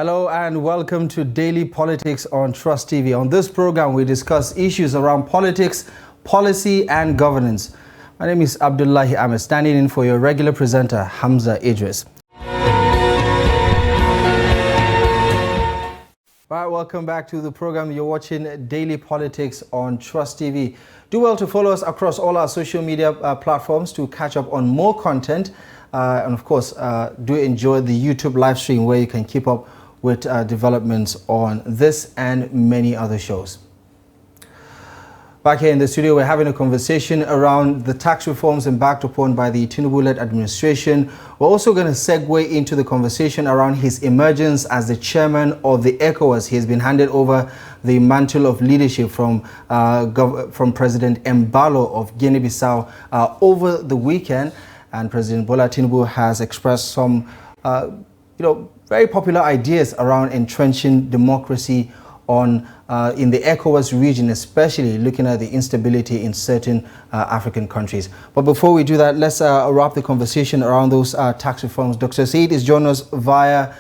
Hello and welcome to Daily Politics on Trust TV. On this program, we discuss issues around politics, policy and governance. My name is Abdullahi Ahmed, standing in for your regular presenter, Hamza Idris. All right, welcome back to the program. You're watching Daily Politics on Trust TV. Do well to follow us across all our social media platforms to catch up on more content. And of course, do enjoy the YouTube live stream where you can keep up with developments on this and many other shows. Back here in the studio, we're having a conversation around the tax reforms embarked upon by the Tinubu-led administration. We're also going to segue into the conversation around his emergence as the chairman of the ECOWAS. He has been handed over the mantle of leadership from President Embalo of Guinea-Bissau over the weekend. And President Bola Tinubu has expressed some, very popular ideas around entrenching democracy in the ECOWAS region, especially looking at the instability in certain African countries. But before we do that, let's wrap the conversation around those tax reforms. Dr. Said is joining us via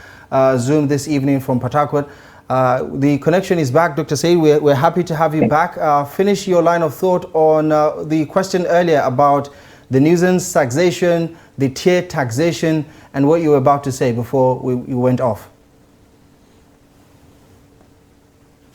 Zoom this evening from Port Harcourt. The connection is back, Dr. Said. We're happy to have you back. Finish your line of thought on the question earlier about the nuisance taxation, the tier taxation, and what you were about to say before we went off.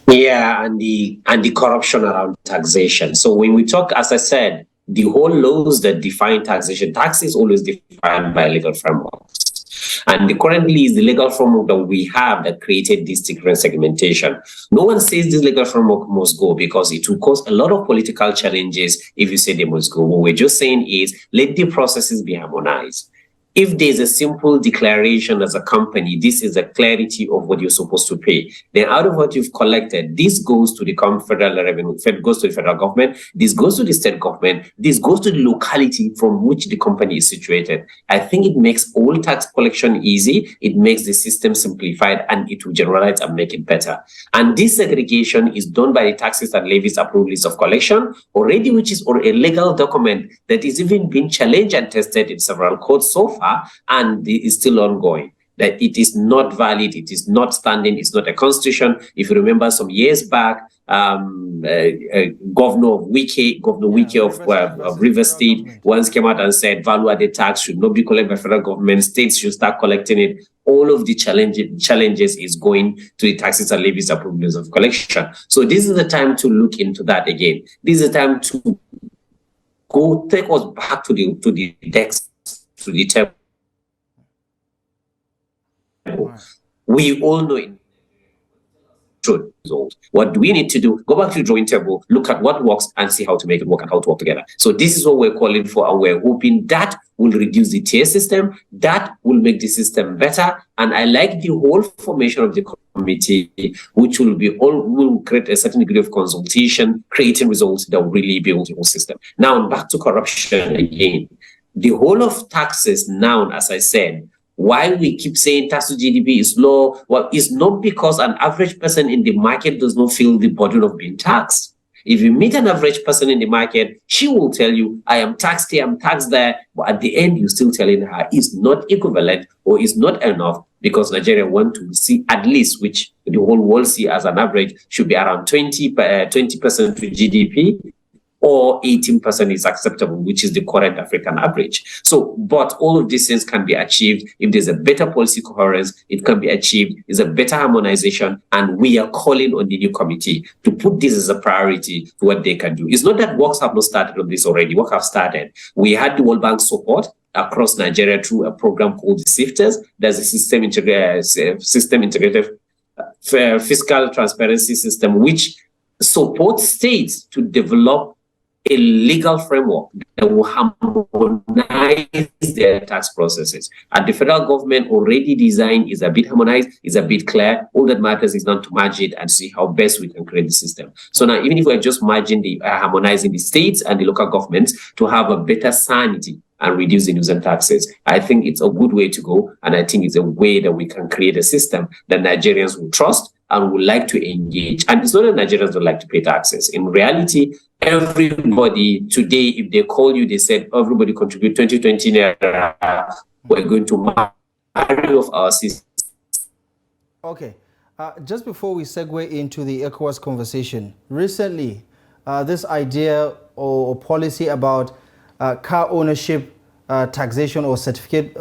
Yeah, and the corruption around taxation. So when we talk, as I said, the whole laws that define taxation, tax is always defined by legal frameworks. And currently is the legal framework that we have that created this different segmentation. No one says this legal framework must go because it will cause a lot of political challenges if you say they must go. What we're just saying is let the processes be harmonized. If there's a simple declaration as a company, this is a clarity of what you're supposed to pay. Then out of what you've collected, this goes to the federal revenue, goes to the federal government, this goes to the state government, this goes to the locality from which the company is situated. I think it makes all tax collection easy, it makes the system simplified, and it will generalize and make it better. And this segregation is done by the taxes and levies approved list of collection already, which is a legal document that is even been challenged and tested in several courts so far, and it is still ongoing. That it is not valid, it is not standing, it's not a constitution. If you remember some years back, Governor Wike of Rivers State once came out and said value-added tax should not be collected by federal government, states should start collecting it. All of the challenges is going to the taxes and levies approvals of collection. So this is the time to look into that again. This is the time to take us back to the text, to the table. We all know it. What do we need to do? Go back to the drawing table, look at what works and see how to make it work and how to work together. So this is what we're calling for, and we're hoping that will reduce the tier system, that will make the system better. And I like the whole formation of the committee, which will create a certain degree of consultation, creating results that will really build the whole system. Now back to corruption again. The whole of taxes now, as I said, why we keep saying tax to GDP is low, well, it's not because an average person in the market does not feel the burden of being taxed. If you meet an average person in the market, she will tell you, I am taxed here, I'm taxed there. But at the end, you're still telling her it's not equivalent or it's not enough, because Nigeria want to see at least, which the whole world see as an average, should be around 20% to GDP. Or 18% is acceptable, which is the current African average. So, but all of these things can be achieved if there's a better policy coherence. It can be achieved, is a better harmonization, and we are calling on the new committee to put this as a priority to what they can do. It's not that works have not started on this already. Work have started. We had the World Bank support across Nigeria through a program called the SIFTES. There's a system integrated fiscal transparency system, which supports states to develop a legal framework that will harmonize their tax processes. And the federal government already designed is a bit harmonized, is a bit clear. All that matters is not to merge it and see how best we can create the system. So now, even if we're just merging harmonizing the states and the local governments to have a better sanity and reduce the nuisance taxes, I think it's a good way to go. And I think it's a way that we can create a system that Nigerians will trust and would like to engage. And it's not that Nigerians don't like to pay taxes. In reality, everybody today, if they call you, they said, everybody contribute 2020 naira, we're going to marry off our system. Okay. Just before we segue into the ECOWAS conversation, recently, this idea or policy about car ownership taxation or certificate,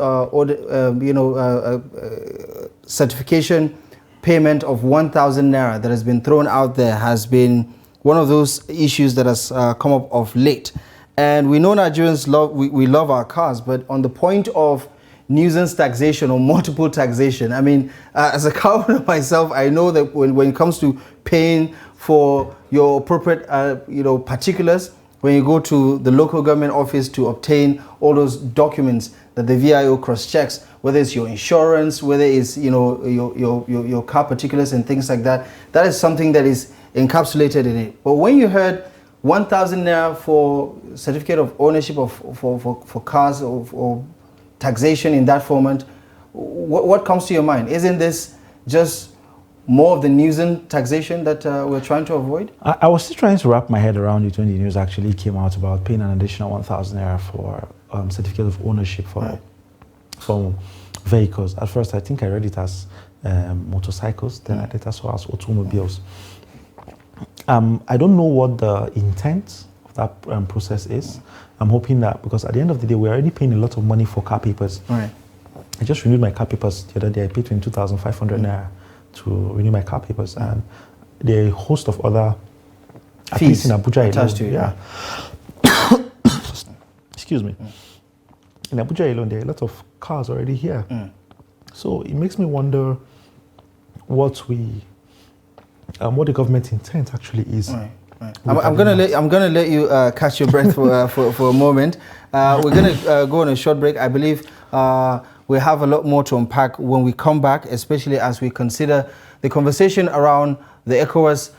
certification payment of 1,000 naira that has been thrown out there has been one of those issues that has come up of late. And we know Nigerians we love our cars, but on the point of nuisance taxation or multiple taxation, I mean, as a car owner myself, I know that when it comes to paying for your appropriate, particulars, when you go to the local government office to obtain all those documents that the VIO cross-checks, whether it's your insurance, whether it's your car particulars and things like that, that is something that is encapsulated in it. But when you heard 1,000 naira for certificate of ownership for cars or taxation in that format, what comes to your mind? Isn't this just more of the nuisance taxation that we're trying to avoid? I was still trying to wrap my head around it when the news actually came out about paying an additional 1,000 naira for certificate of ownership for vehicles. At first, I think I read it as motorcycles, then I later saw as automobiles. I don't know what the intent of that process is. I'm hoping that, because at the end of the day, we're already paying a lot of money for car papers. Right. I just renewed my car papers the other day. I paid 22,500 naira to renew my car papers, and there are a host of other fees in Abuja attached to it. Yeah. Excuse me. In Abuja alone, there are a lot of cars already here. So it makes me wonder what the government intent actually is. Right. I'm gonna let you catch your breath for a moment. We're gonna go on a short break. I believe we have a lot more to unpack when we come back, especially as we consider the conversation around the ECOWAS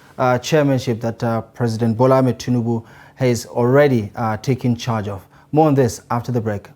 chairmanship that President Bola Ahmed Tinubu has already taken charge of. More on this after the break.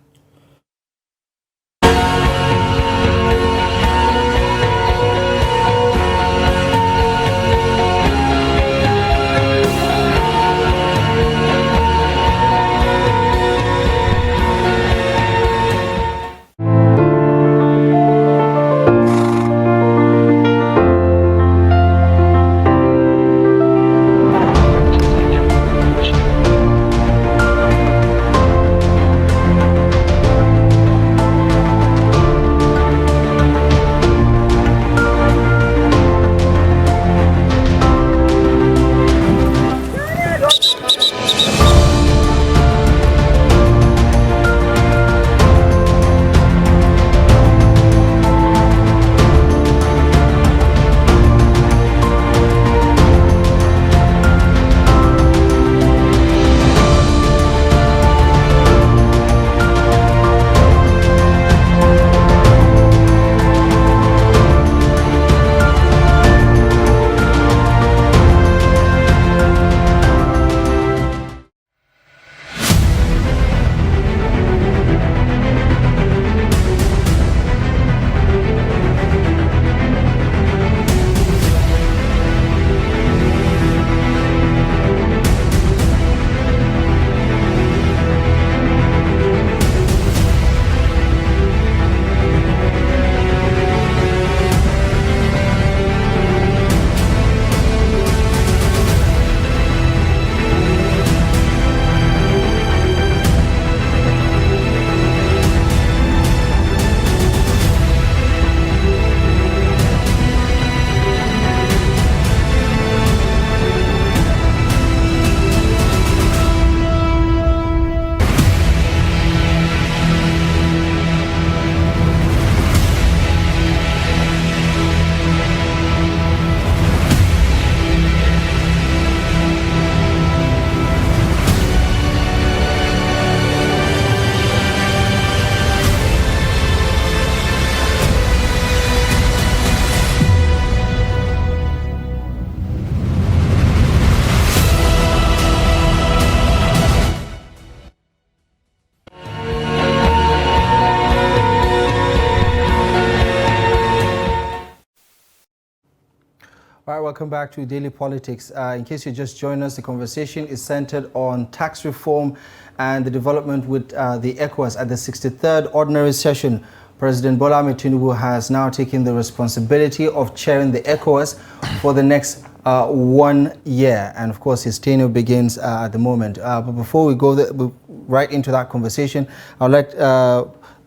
All right, welcome back to Daily Politics. In case you just joined us, the conversation is centered on tax reform and the development with the ECOWAS at the 63rd Ordinary Session President Bola Ahmed Tinubu has now taken the responsibility of chairing the ECOWAS for the next 1 year. And of course, his tenure begins at the moment. But before we go right into that conversation, I'd like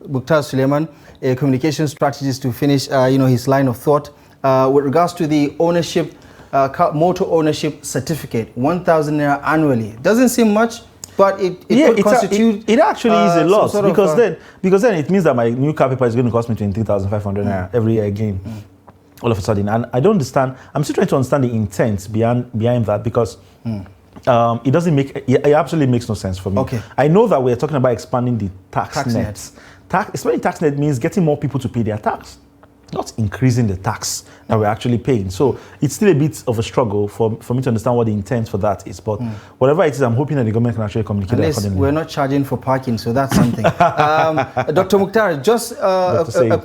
Mukhtar Suleiman, a communication strategist, to finish his line of thought with regards to the ownership, motor ownership certificate, 1,000 naira annually. Doesn't seem much, but it could constitute. It actually is a lot, because then it means that my new car paper is going to cost me 23,500 naira every year again. All of a sudden, and I don't understand. I'm still trying to understand the intent behind that, because it doesn't make it absolutely makes no sense for me. Okay. I know that we're talking about expanding the tax net. Expanding tax net means getting more people to pay their tax, not increasing the tax that we're actually paying. So it's still a bit of a struggle for me to understand what the intent for that is. But whatever it is, I'm hoping that the government can actually communicate accordingly. We're not charging for parking, so that's something. Dr. Mukhtar, just a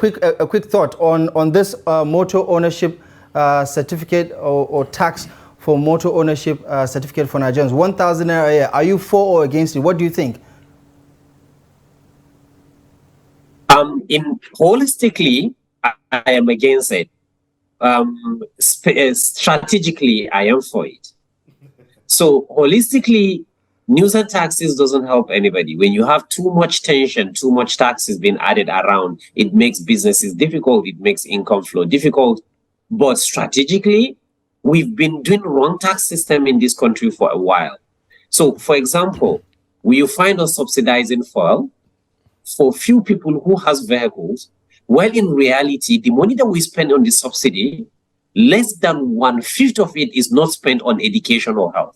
quick thought on this motor ownership certificate or tax for motor ownership certificate for Nigerians, 1,000 naira a year. Are you for or against it? What do you think? Holistically, I am against it. Strategically, I am for it. So holistically, news and taxes doesn't help anybody. When you have too much tension, too much taxes being added around, it makes businesses difficult, it makes income flow difficult. But strategically, we've been doing wrong tax system in this country for a while. So, for example, will you find us subsidizing fuel for few people who has vehicles? Well, in reality, the money that we spend on the subsidy, less than 1/5 of it is not spent on education or health.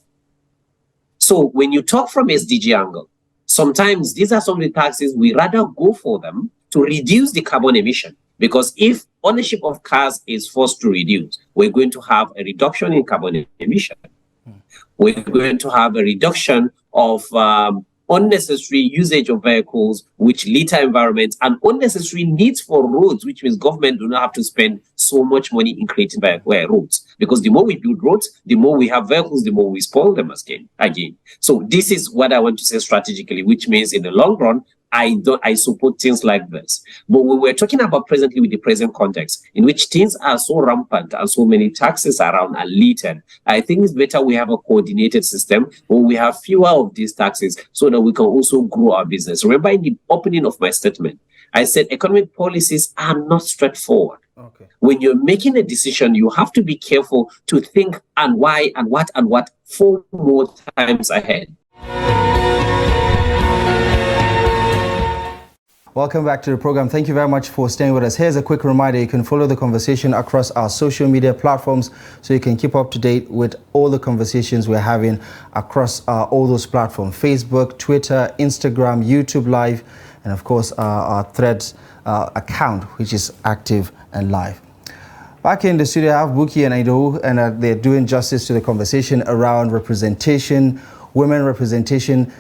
So when you talk from SDG angle, sometimes these are some of the taxes we rather go for them to reduce the carbon emission. Because if ownership of cars is forced to reduce, we're going to have a reduction in carbon emission. We're going to have a reduction of unnecessary usage of vehicles, which litter environments, and unnecessary needs for roads, which means government do not have to spend so much money in creating roads. Because the more we build roads, the more we have vehicles, the more we spoil them again. So this is what I want to say strategically, which means in the long run, I support things like this. But when we're talking about presently with the present context, in which things are so rampant and so many taxes around and littered, I think it's better we have a coordinated system where we have fewer of these taxes so that we can also grow our business. Remember in the opening of my statement, I said economic policies are not straightforward. Okay. When you're making a decision, you have to be careful to think and why and what 4 more times ahead. Welcome back to the program. Thank you very much for staying with us. Here's a quick reminder. You can follow the conversation across our social media platforms so you can keep up to date with all the conversations we're having across all those platforms: Facebook, Twitter, Instagram, YouTube Live, and of course our Threads account, which is active and live. Back in the studio, I have Buki and Aido, and they're doing justice to the conversation around representation, women representation,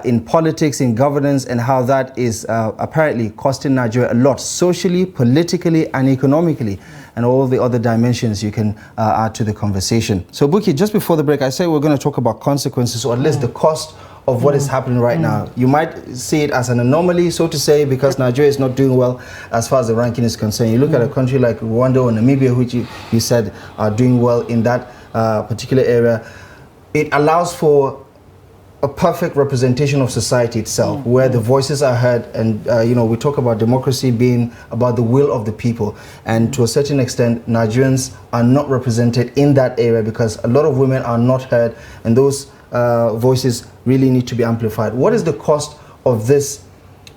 in politics, in governance, and how that is apparently costing Nigeria a lot socially, politically, and economically, and all the other dimensions you can add to the conversation. So, Buki, just before the break, I said we're going to talk about consequences, or at least the cost of what is happening right now. You might see it as an anomaly, so to say, because Nigeria is not doing well as far as the ranking is concerned. You look at a country like Rwanda or Namibia, which you said are doing well in that particular area. It allows for a perfect representation of society itself, where the voices are heard, and we talk about democracy being about the will of the people, and to a certain extent Nigerians are not represented in that area because a lot of women are not heard, and those voices really need to be amplified. What is the cost of this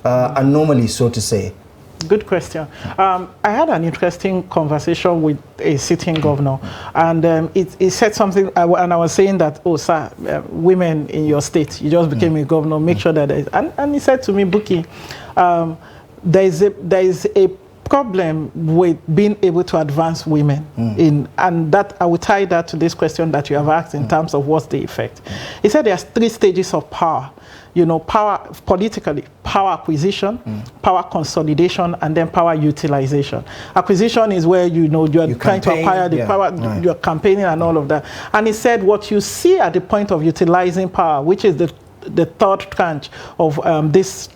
anomaly, so to say? Good question. I had an interesting conversation with a sitting governor, and he said something, and I was saying that, oh, sir, women in your state, you just became a governor, make sure that there is, and he said to me, Buki, there is a problem with being able to advance women and that I will tie that to this question that you have asked in terms of what's the effect. He said there's 3 stages of power. Power politically, power acquisition, power consolidation, and then power utilization. Acquisition is where you are trying to acquire the power, you're campaigning and all of that. And he said what you see at the point of utilizing power, which is the third tranche of this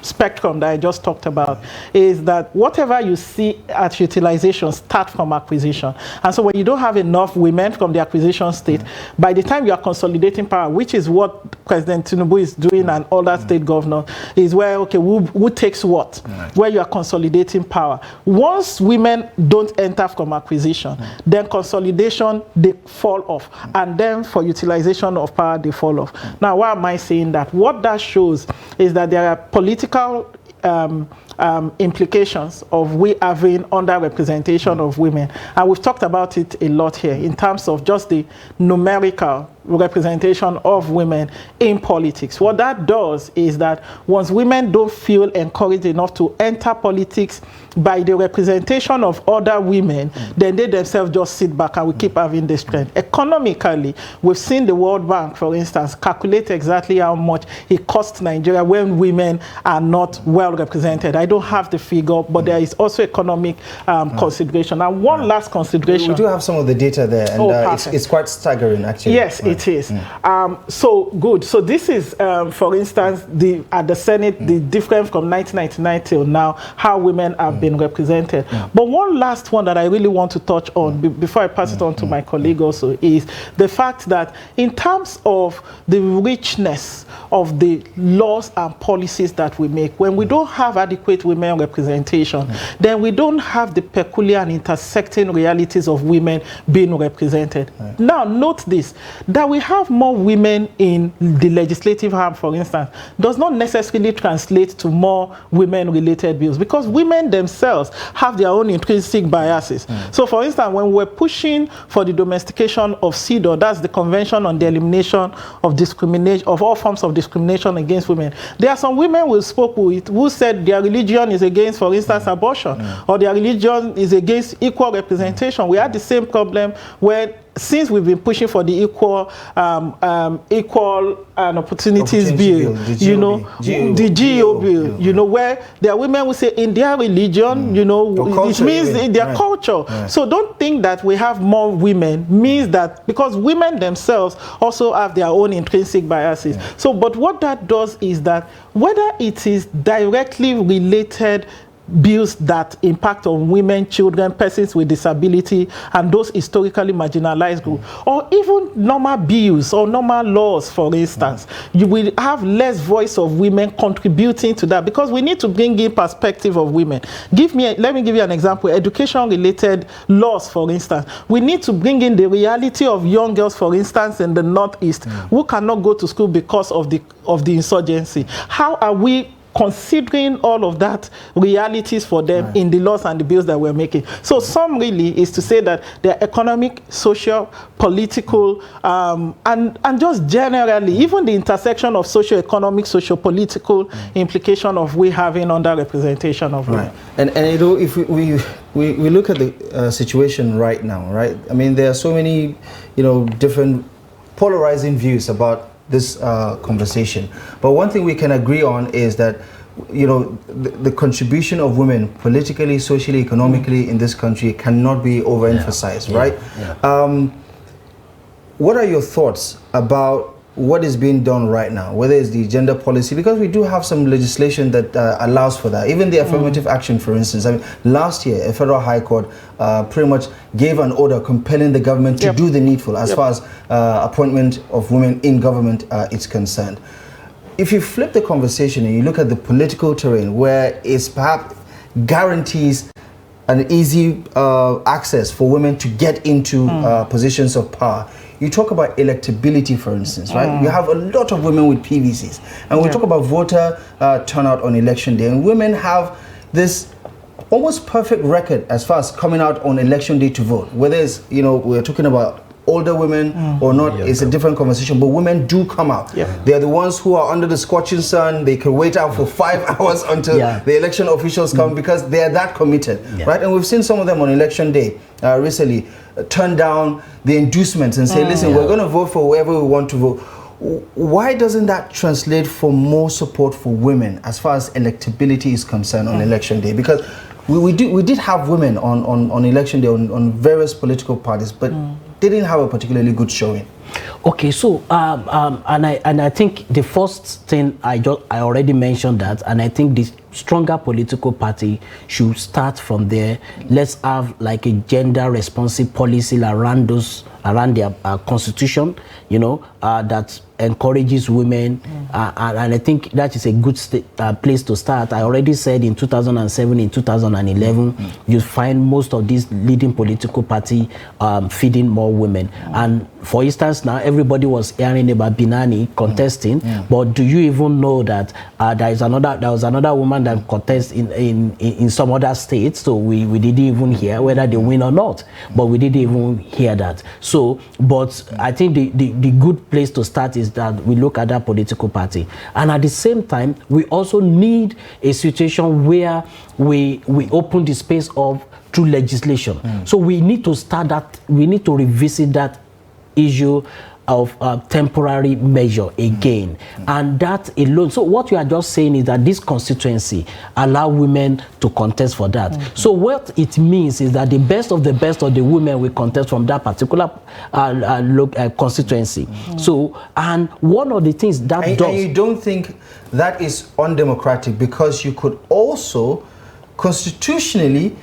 spectrum that I just talked about is that whatever you see at utilization start from acquisition. And so when you don't have enough women from the acquisition state, by the time you are consolidating power, which is what President Tinubu is doing and other state governors, is where, okay, who takes what? Where you are consolidating power. Once women don't enter from acquisition, then consolidation, they fall off. And then for utilization of power, they fall off. Now, why am I saying that? What that shows is that there are political implications of we having underrepresentation of women, and we've talked about it a lot here in terms of just the numerical representation of women in politics. What that does is that once women don't feel encouraged enough to enter politics by the representation of other women, then they themselves just sit back and we keep having this trend. Economically, we've seen the World Bank, for instance, calculate exactly how much it costs Nigeria when women are not well represented. I don't have the figure, but there is also economic consideration. And one last consideration. We do have some of the data there, and it's quite staggering, actually. Yes, it is. So good. So this is, for instance, at the Senate, the difference from 1999 till now, how women have been represented. But one last one that I really want to touch on before I pass it on to my colleague also is the fact that in terms of the richness of the laws and policies that we make, when we don't have adequate women representation, then we don't have the peculiar and intersecting realities of women being represented. Now, note this, that we have more women in the legislative arm, for instance, does not necessarily translate to more women-related bills, because women themselves have their own intrinsic biases. So, for instance, when we're pushing for the domestication of CEDAW, that's the Convention on the Elimination of Discrimination, of all forms of discrimination against women, there are some women we spoke with who said their religion is against, for instance, abortion, or their religion is against equal representation. We had the same problem where, since we've been pushing for the equal opportunities bill, you know, the GEO bill, you know, where there are women who say in their religion, you know, it means in their culture. So don't think that we have more women means that, because women themselves also have their own intrinsic biases. So, but what that does is that whether it is directly related bills that impact on women, children, persons with disability, and those historically marginalized groups, or even normal bills or normal laws, for instance, you will have less voice of women contributing to that, because we need to bring in perspective of women. Let me give you an example. Education-related laws, for instance, we need to bring in the reality of young girls, for instance, in the Northeast, who cannot go to school because of the insurgency. How are we considering all of that realities for them in the laws and the bills that we're making? So some really is to say that the economic, social, political, and just generally, even the intersection of socio-economic, socio-political implication of we having underrepresentation of women. And you know, if we look at the situation right now, right? I mean, there are so many, you know, different polarizing views about this conversation, but one thing we can agree on is that, you know, the contribution of women politically, socially, economically in this country cannot be overemphasized, right? What are your thoughts about what is being done right now, whether it's the gender policy, because we do have some legislation that allows for that, even the affirmative action, for instance. I mean, last year, a federal high court pretty much gave an order compelling the government to do the needful as far as appointment of women in government is concerned. If you flip the conversation and you look at the political terrain, where it's perhaps guarantees an easy access for women to get into positions of power, you talk about electability, for instance, right? You have a lot of women with PVCs, and we talk about voter turnout on election day, and women have this almost perfect record as far as coming out on election day to vote. Whether it's, you know, we're talking about older women or not, it's a different conversation, but women do come out. They are the ones who are under the scorching sun. They can wait out for 5 hours until the election officials come, because they are that committed, right? And we've seen some of them on election day recently turn down the inducements and say, listen, we're going to vote for whoever we want to vote. Why doesn't that translate for more support for women as far as electability is concerned on election day? Because we did have women on election day on various political parties, but they didn't have a particularly good showing. Okay, so and I think the first thing I already mentioned that, and I think this stronger political party should start from there. Let's have like a gender responsive policy around their constitution, you know, that encourages women, and I think that is a good place to start. I already said in 2007, in 2011, you find most of these leading political party feeding more women. And for instance, now everybody was hearing about Binani contesting, but do you even know that there was another woman that contested in some other states? So we didn't even hear whether they win or not, but we didn't even hear that. So, but I think the good place to start is that we look at that political party, and at the same time, we also need a situation where we open the space of through legislation. So we need to start that. We need to revisit that issue of temporary measure again, and that alone. So what you are just saying is that this constituency allow women to contest for that. So what it means is that the best of the women will contest from that particular constituency. So, and one of the things that and you don't think that is undemocratic, because you could also constitutionally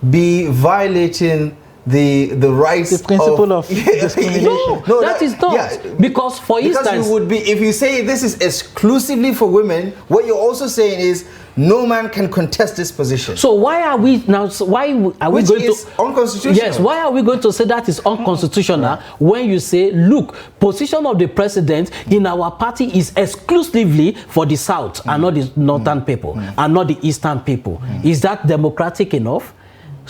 be violating the rights, the principle of discrimination. No, that is not. Yeah, because for instance, you would be, if you say this is exclusively for women, what you're also saying is no man can contest this position. So why are we now? Why are we going to unconstitutional? Yes. Why are we going to say that is unconstitutional when you say, look, position of the president in our party is exclusively for the South and not the Northern people and not the Eastern people? Is that democratic enough?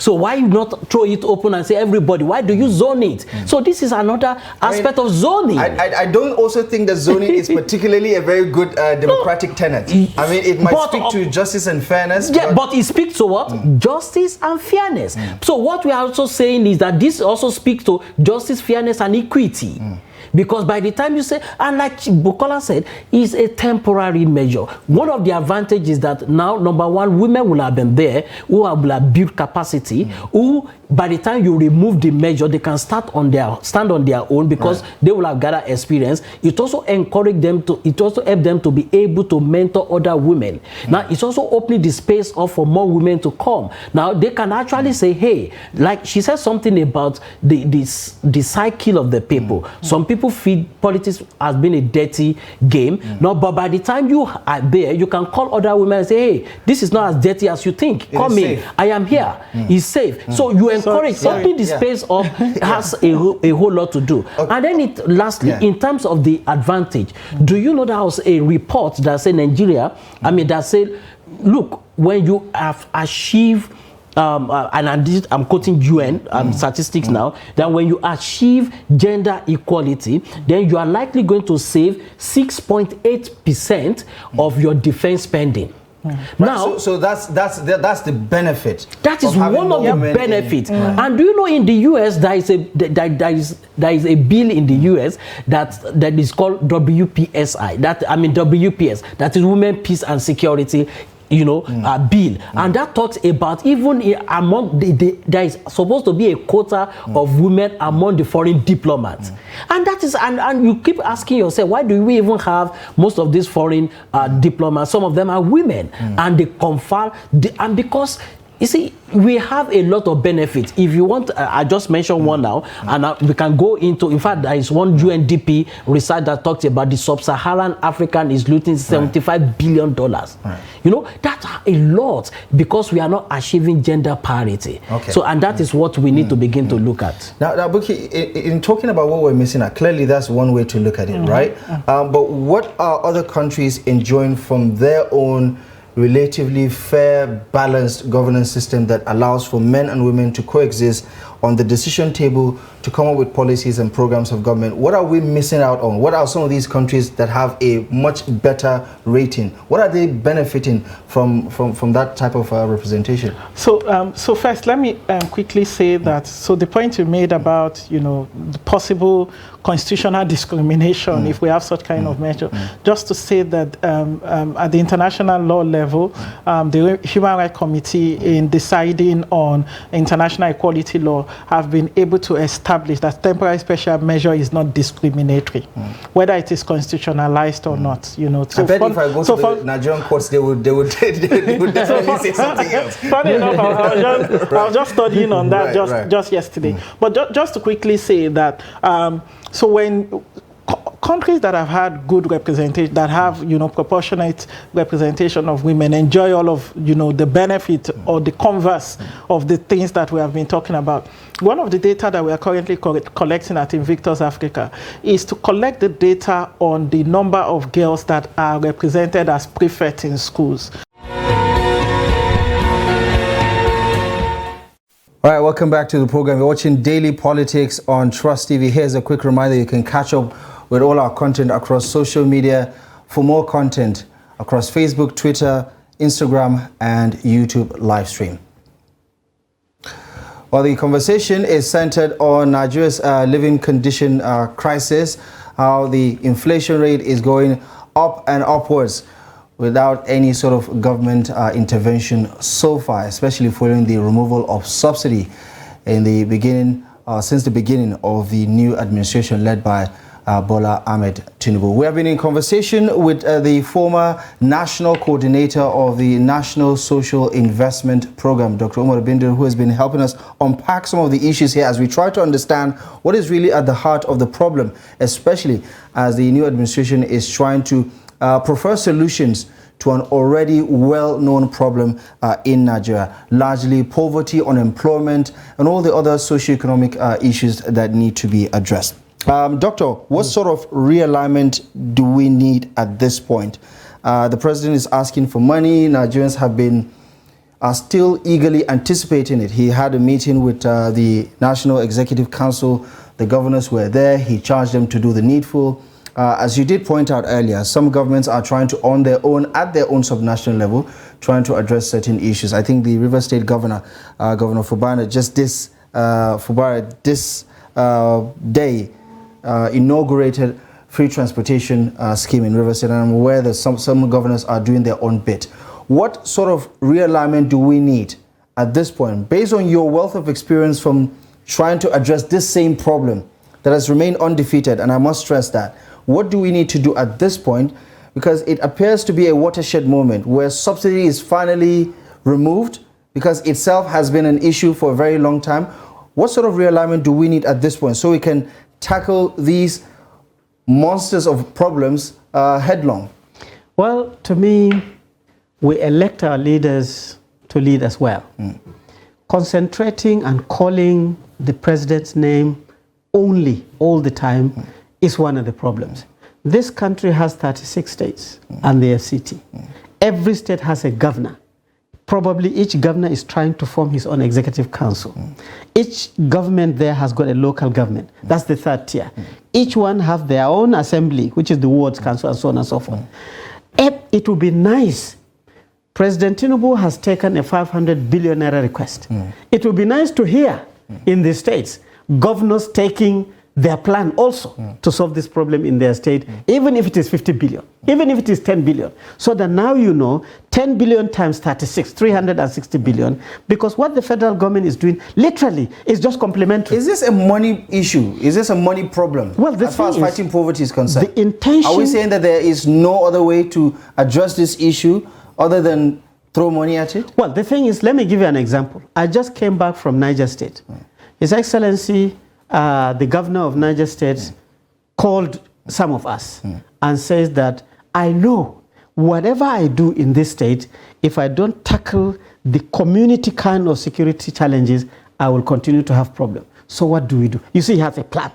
So why not throw it open and say everybody? Why do you zone it? So this is another aspect of zoning. I don't also think that zoning is particularly a very good democratic tenet. I mean, it might speak to justice and fairness. Yeah, but it speaks to what? Justice and fairness. So what we are also saying is that this also speaks to justice, fairness, and equity. Because by the time you say, and like Bukola said, it's a temporary measure. One of the advantages is that now, number one, women will have been there who will have built capacity, who by the time you remove the measure, they can stand on their own, because they will have gathered experience. It also encourage them to, it also help them to be able to mentor other women. Now, it's also opening the space up for more women to come. Now, they can actually say, hey, like she said something about the cycle of the people. Some people feel politics has been a dirty game. No, but by the time you are there, you can call other women and say, hey, this is not as dirty as you think. Come in. I am here. It's safe. So you encourage, opening the space up has a whole lot to do. And then lastly, in terms of the advantage, do you know there was a report that said Nigeria, that said, look, when you have achieved and I'm quoting UN statistics now, that when you achieve gender equality, then you are likely going to save 6.8% of your defense spending. Now, so that's the benefit. That is one of the benefits. And do you know, in the US there is a bill in the US that is called WPSI. WPS. That is Women, Peace and Security. Bill, and that talks about even among there is supposed to be a quota of women among the foreign diplomats, and that is and you keep asking yourself, why do we even have most of these foreign diplomats? Some of them are women, and they confer and because you see, we have a lot of benefits. If you want, I just mentioned one now, and we can go into, in fact, there is one UNDP research that talks about the sub-Saharan African is losing $75 billion. You know, that's a lot, because we are not achieving gender parity. So, and that is what we need to begin to look at. Now Buki, in talking about what we're missing out, clearly that's one way to look at it, right? But what are other countries enjoying from their own relatively fair, balanced governance system that allows for men and women to coexist on the decision table to come up with policies and programs of government. What are we missing out on? What are some of these countries that have a much better rating? What are they benefiting from that type of representation? So, so first, let me quickly say that. So the point you made about the possible constitutional discrimination if we have such kind of measure, just to say that at the international law level, the Human Rights Committee, in deciding on international equality law, have been able to establish that temporary special measure is not discriminatory, whether it is constitutionalized or not. So I bet if I go to the Nigerian courts, they would definitely say something else. Funny enough, I was just studying on that just yesterday. But just to quickly say that, so when countries that have had good representation, that have proportionate representation of women, enjoy all of the benefit or the converse of the things that we have been talking about. One of the data that we are currently collecting at Invictus Africa is to collect the data on the number of girls that are represented as prefects in schools. All right, welcome back to the program. You're watching Daily Politics on Trust TV. Here's a quick reminder: you can catch up with all our content across social media. For more content across Facebook, Twitter, Instagram, and YouTube live stream. Well, the conversation is centered on Nigeria's living condition crisis, how the inflation rate is going up and upwards without any sort of government intervention so far, especially following the removal of subsidy in the beginning, since the beginning of the new administration led by Bola Ahmed Tinubu. We have been in conversation with the former national coordinator of the National Social Investment Program, Dr. Umar Bindir, who has been helping us unpack some of the issues here as we try to understand what is really at the heart of the problem, especially as the new administration is trying to prefer solutions to an already well-known problem in Nigeria, largely poverty, unemployment, and all the other socioeconomic issues that need to be addressed. Doctor, what sort of realignment do we need at this point? The president is asking for money. Nigerians are still eagerly anticipating it. He had a meeting with the National Executive Council. The governors were there. He charged them to do the needful. As you did point out earlier, some governments are trying to, on their own, at their own subnational level, trying to address certain issues. I think the River State Governor, Governor Fubara, just this day inaugurated free transportation scheme in River State, and I'm aware that some governors are doing their own bit. What sort of realignment do we need at this point, based on your wealth of experience from trying to address this same problem that has remained undefeated? And I must stress that. What do we need to do at this point? Because it appears to be a watershed moment where subsidy is finally removed, because itself has been an issue for a very long time. What sort of realignment do we need at this point so we can tackle these monsters of problems headlong? Well, to me, we elect our leaders to lead as well. Concentrating and calling the president's name only all the time is one of the problems. This country has 36 states and the FCT. Every state has a governor. Probably each governor is trying to form his own executive council. Each government there has got a local government. That's the third tier. Each one have their own assembly, which is the wards council, and so on and so forth. It would be nice. President Tinubu has taken a 500 billion naira request. It would be nice to hear in the states governors taking their plan also to solve this problem in their state, even if it is 50 billion, even if it is 10 billion. So that now 10 billion times 36, 360 billion, because what the federal government is doing literally is just complementary. Is this a money issue? Is this a money problem? Well, as far as fighting poverty is concerned, the intention, are we saying that there is no other way to address this issue other than throw money at it? Well, the thing is, let me give you an example. I just came back from Niger State. His Excellency, the governor of Niger State, called some of us and says that I know whatever I do in this state, if I don't tackle the community kind of security challenges, I will continue to have problems. So what do we do? You see, he has a plan.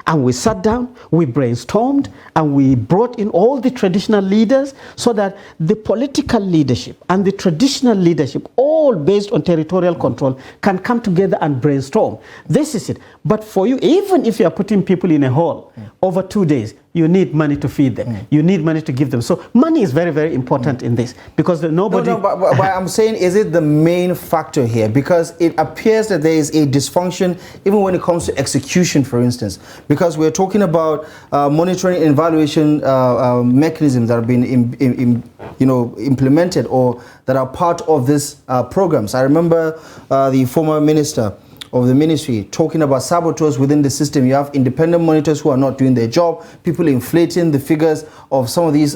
and we sat down, we brainstormed, and we brought in all the traditional leaders so that the political leadership and the traditional leadership, all based on territorial control, can come together and brainstorm. This is it. But for you, even if you are putting people in a hall over 2 days, you need money to feed them. You need money to give them. So money is very, very important in this, because nobody... No, but I'm saying, is it the main factor here? Because it appears that there is a dysfunction even when it comes to execution, for instance. Because we're talking about monitoring and evaluation mechanisms that have been implemented or that are part of this programs. I remember the former minister of the ministry talking about saboteurs within the system. You have independent monitors who are not doing their job, people inflating the figures of some of these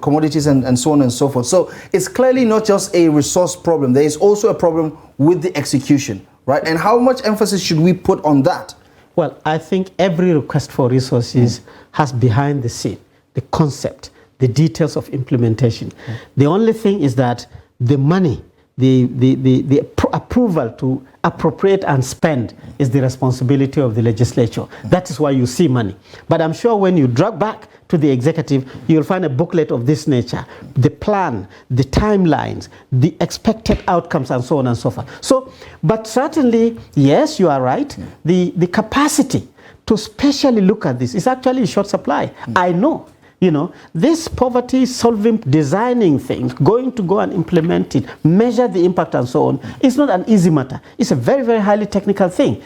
commodities and so on and so forth. So it's clearly not just a resource problem. There is also a problem with the execution, right? And how much emphasis should we put on that? Well, I think every request for resources has behind the scene the concept, the details of implementation. The only thing is that the money, the approval to appropriate and spend is the responsibility of the legislature. That is why you see money. But I'm sure when you drag back to the executive, you'll find a booklet of this nature, the plan, the timelines, the expected outcomes, and so on and so forth. So, but certainly, yes, you are right. The capacity to specially look at this is actually in short supply. I know. You know, this poverty solving, designing things, going to go and implement it, measure the impact and so on, it's not an easy matter. It's a very, very highly technical thing.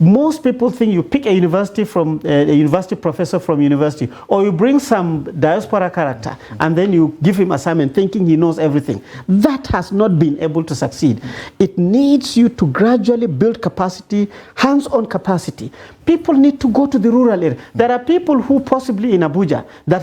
Most people think you pick a university professor from university, or you bring some diaspora character and then you give him assignment thinking he knows everything. That has not been able to succeed. It needs you to gradually build capacity, hands-on capacity. People need to go to the rural area. There are people who possibly in Abuja that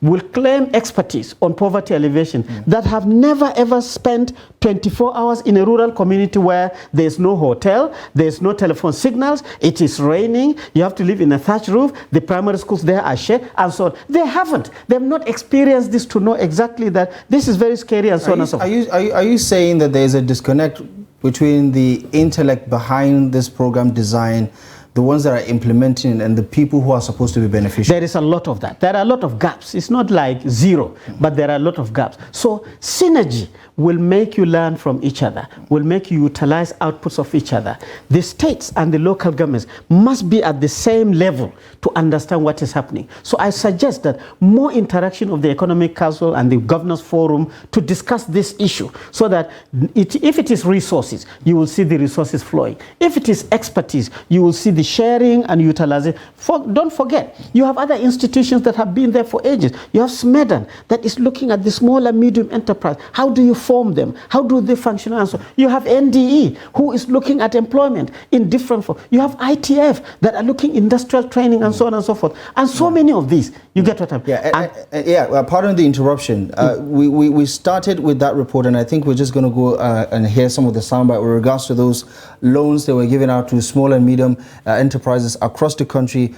will claim expertise on poverty alleviation that have never ever spent 24 hours in a rural community where there's no hotel, there's no telephone signals, it is raining, you have to live in a thatched roof, the primary schools there are shared, and so on. They haven't. They have not experienced this to know exactly that this is very scary and so on and so forth. Are you saying that there's a disconnect between the intellect behind this program design, the ones that are implementing, and the people who are supposed to be beneficial? There is a lot of that. There are a lot of gaps. It's not like zero, but there are a lot of gaps. So synergy will make you learn from each other, will make you utilize outputs of each other. The states and the local governments must be at the same level to understand what is happening. So I suggest that more interaction of the Economic Council and the Governors Forum to discuss this issue, so that if it is resources, you will see the resources flowing. If it is expertise, you will see the sharing and utilizing. Don't forget, you have other institutions that have been there for ages. You have SMEDAN that is looking at the small and medium enterprise. How do you form them? How do they function? And so you have NDE who is looking at employment in different forms. You have ITF that are looking industrial training and so on and so forth. And so many of these. You get what I'm saying? Pardon the interruption. We started with that report, and I think we're just going to go and hear some of the soundbite with regards to those loans that were given out to small and medium enterprises across the country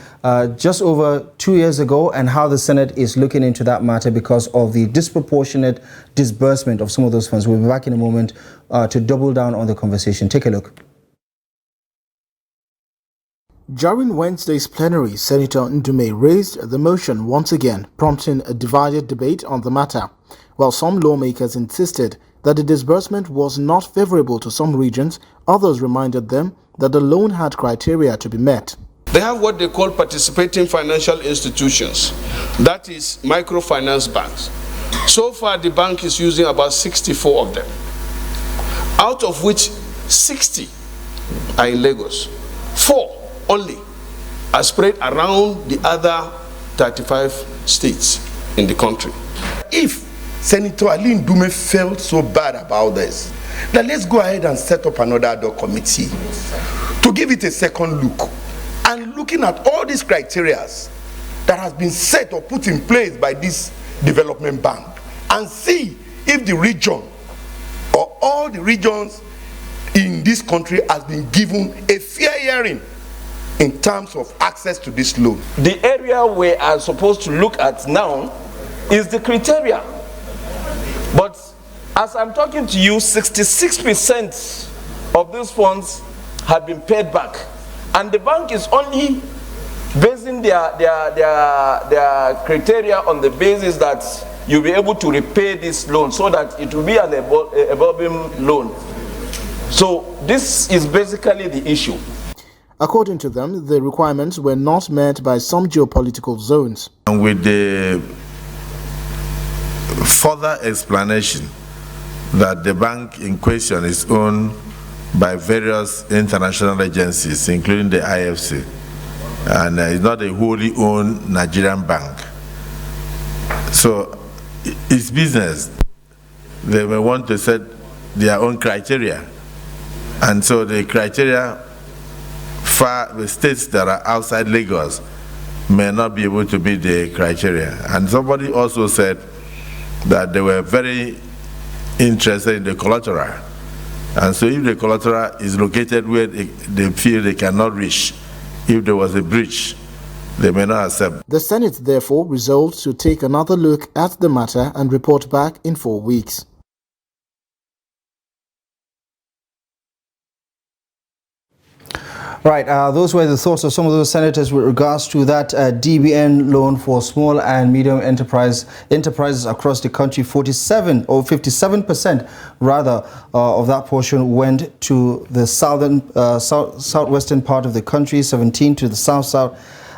just over 2 years ago, and how the Senate is looking into that matter because of the disproportionate disbursement of some of those funds. We'll be back in a moment to double down on the conversation. Take a look. During Wednesday's plenary, Senator Ndume raised the motion once again, prompting a divided debate on the matter, while some lawmakers insisted that the disbursement was not favorable to some regions. Others reminded them that the loan had criteria to be met. They have what they call participating financial institutions, that is microfinance banks. So far, the bank is using about 64 of them, out of which 60 are in Lagos. 4 only are spread around the other 35 states in the country. If Senator Ali Ndume felt so bad about this, then let's go ahead and set up another ad hoc committee to give it a second look, and looking at all these criteria that has been set or put in place by this development bank, and see if the region or all the regions in this country has been given a fair hearing in terms of access to this loan. The area we are supposed to look at now is the criteria. But as I'm talking to you, 66% of these funds have been paid back. And the bank is only basically basing their criteria on the basis that you'll be able to repay this loan so that it will be an evolving loan. So this is basically the issue. According to them, the requirements were not met by some geopolitical zones. And with the further explanation that the bank in question is owned by various international agencies, including the IFC, and it's not a wholly owned Nigerian bank. So it's business. They may want to set their own criteria. And so the criteria for the states that are outside Lagos may not be able to meet the criteria. And somebody also said that they were very interested in the collateral. And so if the collateral is located where they feel they cannot reach, if there was a breach, they may not accept. The Senate therefore resolved to take another look at the matter and report back in 4 weeks. Right, those were the thoughts of some of those senators with regards to that DBN loan for small and medium enterprises across the country. 47 or 57% rather of that portion went to the southwestern part of the country, 17 to the south.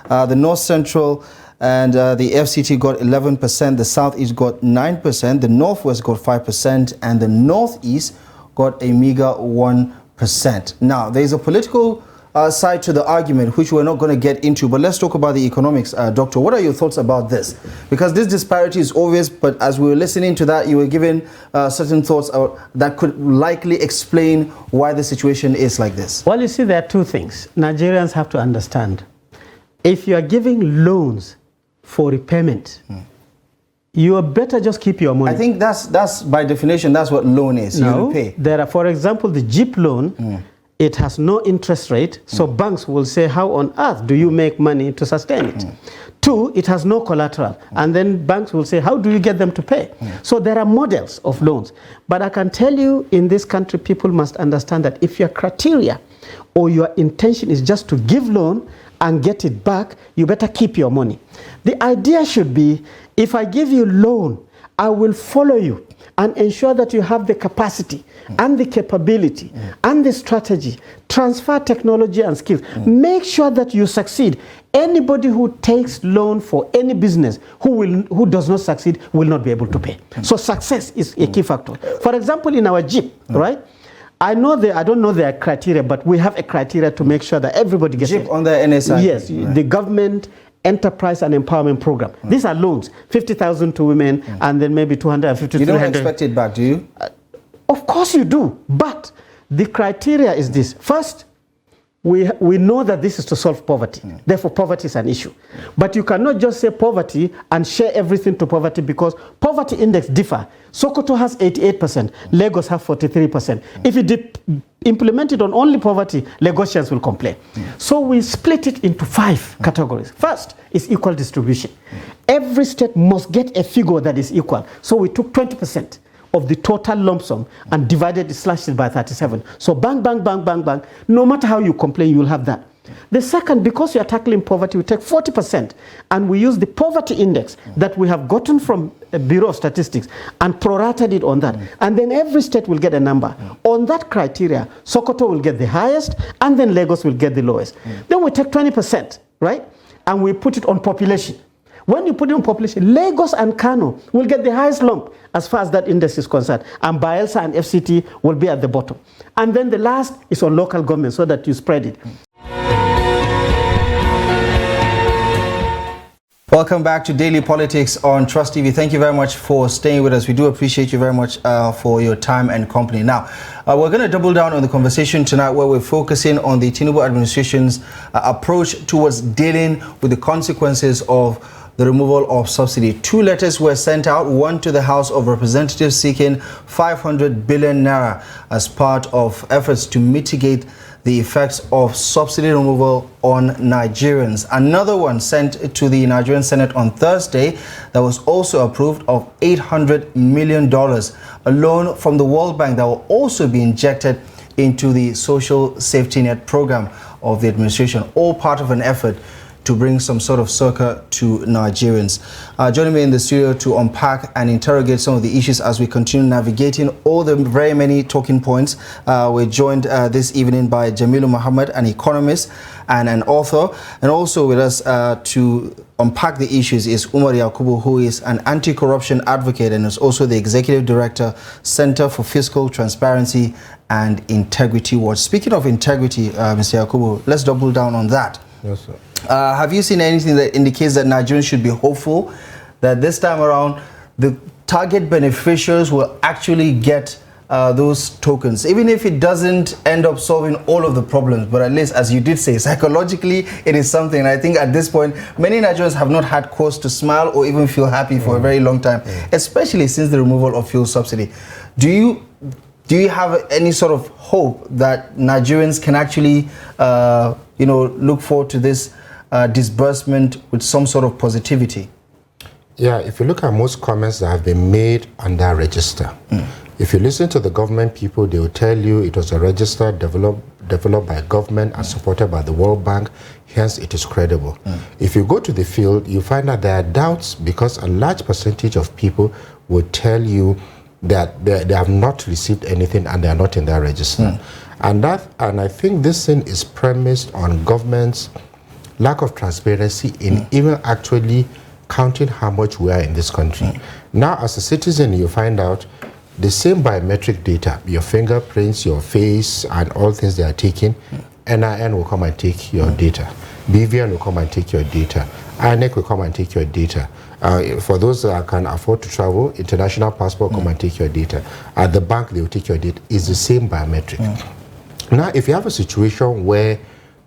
The north central and the FCT got 11%, the southeast got 9%, the northwest got 5%, and the northeast got a meager 1%. Now, there is a political side to the argument, which we're not going to get into, but let's talk about the economics. Doctor, what are your thoughts about this? Because this disparity is obvious, but as we were listening to that, you were given certain thoughts that could likely explain why the situation is like this. Well, you see, there are two things Nigerians have to understand. If you are giving loans for repayment, you better just keep your money. I think that's by definition, that's what loan is. No, you repay. There are, for example, the Jeep loan, it has no interest rate, so banks will say, how on earth do you make money to sustain it? Two, it has no collateral, and then banks will say, how do you get them to pay? So there are models of loans. But I can tell you, in this country, people must understand that if your criteria or your intention is just to give loan and get it back, you better keep your money. The idea should be, if I give you loan, I will follow you and ensure that you have the capacity and the capability and the strategy, transfer technology and skills. Make sure that you succeed. Anybody who takes loan for any business who does not succeed will not be able to pay. So success is a key factor. For example, in our Jeep, right? I don't know their criteria, but we have a criteria to make sure that everybody gets Jeep on the NSI. Yes, the government enterprise and empowerment program. These are loans, 50,000 to women, and then maybe 250 to 300. You don't expect it back, do you? Of course you do, but the criteria is this. First, we know that this is to solve poverty. Therefore, poverty is an issue. But you cannot just say poverty and share everything to poverty, because poverty index differ. Sokoto has 88%, Lagos have 43%. If you implement it on only poverty, Lagosians will complain. So we split it into 5 categories. First is equal distribution. Every state must get a figure that is equal. So we took 20% of the total lump sum and divided it, slashed it by 37. So bang, bang, bang, bang, bang. No matter how you complain, you will have that. The second, because you are tackling poverty, we take 40% and we use the poverty index that we have gotten from a Bureau of Statistics and prorated it on that. And then every state will get a number. On that criteria, Sokoto will get the highest and then Lagos will get the lowest. Then we take 20%, right? And we put it on population. When you put it on population, Lagos and Kano will get the highest lump as far as that index is concerned. And Bayelsa and FCT will be at the bottom. And then the last is on local government so that you spread it. Welcome back to Daily Politics on Trust TV. Thank you very much for staying with us. We do appreciate you very much for your time and company. Now, we're going to double down on the conversation tonight, where we're focusing on the Tinubu administration's approach towards dealing with the consequences of the removal of subsidy. 2 letters were sent out, one to the House of Representatives seeking 500 billion naira as part of efforts to mitigate the effects of subsidy removal on Nigerians. Another one sent to the Nigerian Senate on Thursday that was also approved of $800 million, a loan from the World Bank that will also be injected into the social safety net program of the administration, all part of an effort to bring some sort of succor to Nigerians. Joining me in the studio to unpack and interrogate some of the issues as we continue navigating all the very many talking points, we're joined this evening by Jamilu Muhammad, an economist and an author, and also with us to unpack the issues is Umar Yakubu, who is an anti-corruption advocate and is also the Executive Director, Center for Fiscal Transparency and Integrity Watch. Speaking of integrity, Mr. Yakubu, let's double down on that. Yes, sir. Have you seen anything that indicates that Nigerians should be hopeful that this time around the target beneficiaries will actually get those tokens, even if it doesn't end up solving all of the problems, but at least, as you did say, psychologically it is something. I think at this point many Nigerians have not had cause to smile or even feel happy for a very long time, especially since the removal of fuel subsidy. Do you have any sort of hope that Nigerians can actually look forward to this disbursement with some sort of positivity? Yeah, if you look at most comments that have been made on that register, if you listen to the government people, they will tell you it was a register developed by government and supported by the World Bank, hence it is credible. If you go to the field, you find that there are doubts because a large percentage of people will tell you that they have not received anything and they are not in that register. And I think this thing is premised on government's lack of transparency in even actually counting how much we are in this country. Now, as a citizen, you find out the same biometric data, your fingerprints, your face, and all things they are taking. NIN will come and take your data. BVN will come and take your data. INEC will come and take your data. For those that can afford to travel, international passport will come and take your data. At the bank, they will take your data. It's the same biometric. Now, if you have a situation where